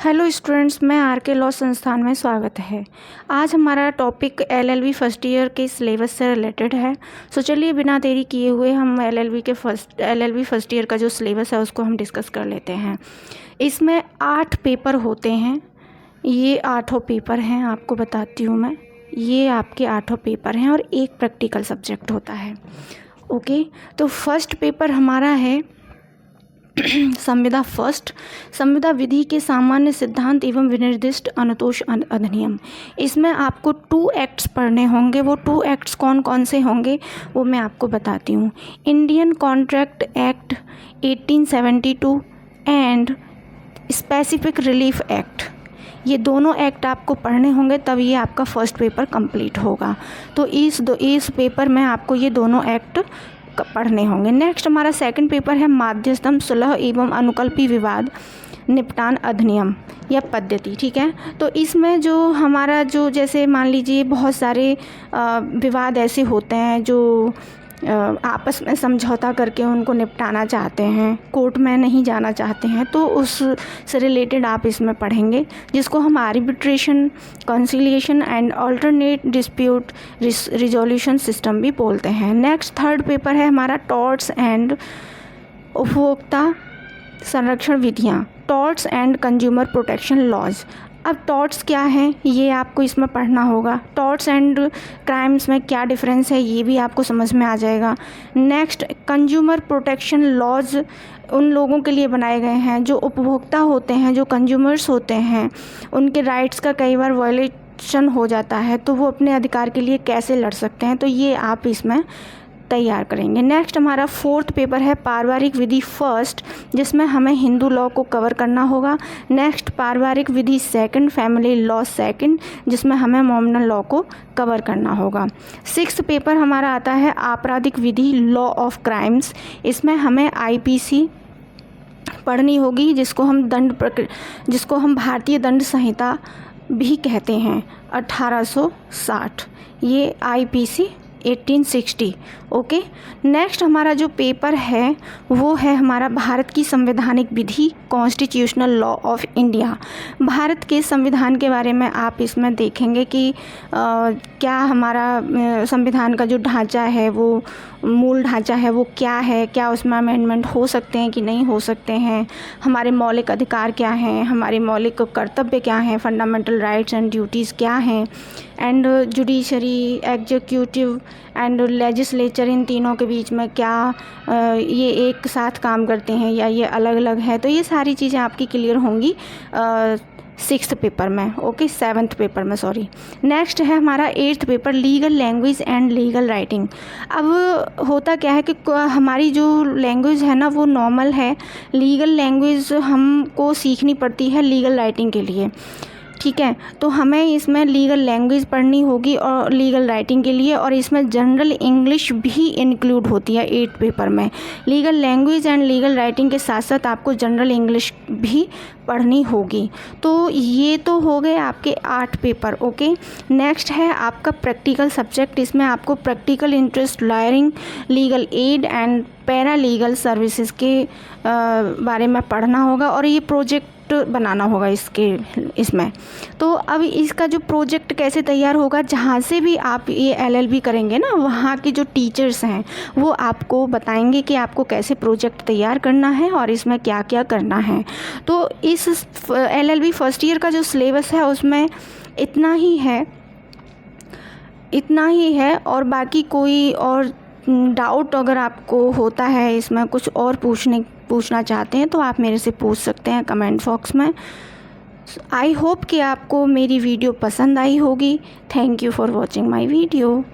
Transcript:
Hello students, मैं R K. Law संस्थान में स्वागत है। आज हमारा टॉपिक एलएलबी फर्स्ट ईयर के सिलेबस से रिलेटेड है। सो चलिए बिना देरी किए हुए हम एलएलबी फर्स्ट ईयर का जो सिलेबस है उसको हम डिस्कस कर लेते हैं। इसमें 8 पेपर होते हैं। ये 8 पेपर हैं, आपको बताती हूँ मैं। ये आपके 8 पेपर हैं और एक प्रैक्टिकल सब्जेक्ट होता है। ओके, तो फर्स्ट पेपर हमारा है संविदा विधि के सामान्य सिद्धांत एवं विनिर्दिष्ट अनुतोष अधिनियम। इसमें आपको 2 एक्ट्स पढ़ने होंगे। वो 2 एक्ट्स कौन कौन से होंगे वो मैं आपको बताती हूँ। Indian contract act 1872 and specific relief act, ये दोनों एक्ट आपको पढ़ने होंगे, तब ये आपका फर्स्ट पेपर कंप्लीट होगा। तो इस पेपर में आपको ये दोनों एक्ट पढ़ने होंगे। नेक्स्ट हमारा सेकंड पेपर है माध्यस्थम सुलह एवं अनुकल्पी विवाद निपटान अधिनियम या पद्धति। ठीक है, तो इसमें जो हमारा जैसे मान लीजिए बहुत सारे विवाद ऐसे होते हैं जो आपस में समझौता करके उनको निपटाना चाहते हैं, कोर्ट में नहीं जाना चाहते हैं, तो उस से रिलेटेड आप इसमें पढ़ेंगे, जिसको हम arbitration, conciliation and alternate dispute resolution system भी बोलते हैं। नेक्स्ट थर्ड पेपर है हमारा टॉर्ट्स एंड उपभोक्ता संरक्षण विधियाँ, torts and consumer protection laws. अब टॉर्ट्स क्या हैं ये आपको इसमें पढ़ना होगा। टॉर्ट्स एंड क्राइम्स में क्या डिफरेंस है ये भी आपको समझ में आ जाएगा। नेक्स्ट कंज्यूमर प्रोटेक्शन लॉज उन लोगों के लिए बनाए गए हैं जो उपभोक्ता होते हैं, जो कंज्यूमर्स होते हैं, उनके राइट्स का कई बार वायलेशन हो जाता है, तो वो अपने अधिकार के लिए कैसे लड़ सकते हैं, तो ये आप इसमें तैयार करेंगे। नेक्स्ट हमारा फोर्थ पेपर है पारिवारिक विधि फर्स्ट, जिसमें हमें हिंदू लॉ को कवर करना होगा। नेक्स्ट पारिवारिक विधि सेकंड, फैमिली लॉ सेकंड, जिसमें हमें मोमनल लॉ को कवर करना होगा। सिक्स्थ पेपर हमारा आता है आपराधिक विधि लॉ ऑफ क्राइम्स। इसमें हमें आईपीसी पढ़नी होगी, जिसको हम भारतीय दंड संहिता भी कहते हैं 1860, ये आईपीसी 1860। ओके, नेक्स्ट हमारा जो पेपर है वो है हमारा भारत की संवैधानिक विधि constitutional law of India. Bharat के संविधान के बारे में आप इसमें देखेंगे कि क्या हमारा संविधान का जो ढांचा है, वो मूल ढांचा है वो क्या है, क्या उसमें अमेंडमेंट हो सकते हैं कि नहीं हो सकते हैं, हमारे मौलिक अधिकार क्या हैं, हमारे मौलिक कर्तव्य क्या हैं, फंडामेंटल राइट्स एंड ड्यूटीज़ क्या हैं, and judiciary, executive and legislature, इन तीनों के बीच में क्या ये एक साथ काम करते हैं या ये अलग अलग है। तो ये सारी चीज़ें आपकी क्लियर होंगी सिक्स्थ पेपर में। ओके, सेवन्थ पेपर में, सॉरी। नेक्स्ट है हमारा eighth paper legal language and legal writing. अब होता क्या है कि हमारी जो लैंग्वेज है ना वो नॉर्मल है, लीगल लैंग्वेज हमको सीखनी पड़ती है लीगल राइटिंग के लिए। ठीक है, तो हमें इसमें लीगल लैंग्वेज पढ़नी होगी और लीगल राइटिंग के लिए, और इसमें जनरल इंग्लिश भी इंक्लूड होती है 8 पेपर में। Legal language and legal writing के साथ साथ आपको जनरल इंग्लिश भी पढ़नी होगी। तो ये तो हो गए आपके 8 पेपर। ओके, नेक्स्ट है आपका प्रैक्टिकल सब्जेक्ट। इसमें आपको practical interest, lawyering, legal aid and para legal services के बारे में पढ़ना होगा, और ये प्रोजेक्ट बनाना होगा इसमें। तो अब इसका जो प्रोजेक्ट कैसे तैयार होगा, जहाँ से भी आप ये एलएलबी करेंगे ना, वहाँ के जो टीचर्स हैं वो आपको बताएंगे कि आपको कैसे प्रोजेक्ट तैयार करना है और इसमें क्या क्या करना है। तो इस एलएलबी फर्स्ट ईयर का जो सिलेबस है उसमें इतना ही है, और बाकी कोई और डाउट अगर आपको होता है, इसमें कुछ और पूछना चाहते हैं, तो आप मेरे से पूछ सकते हैं कमेंट बॉक्स में। आई होप कि आपको मेरी वीडियो पसंद आई होगी। Thank you for watching my video.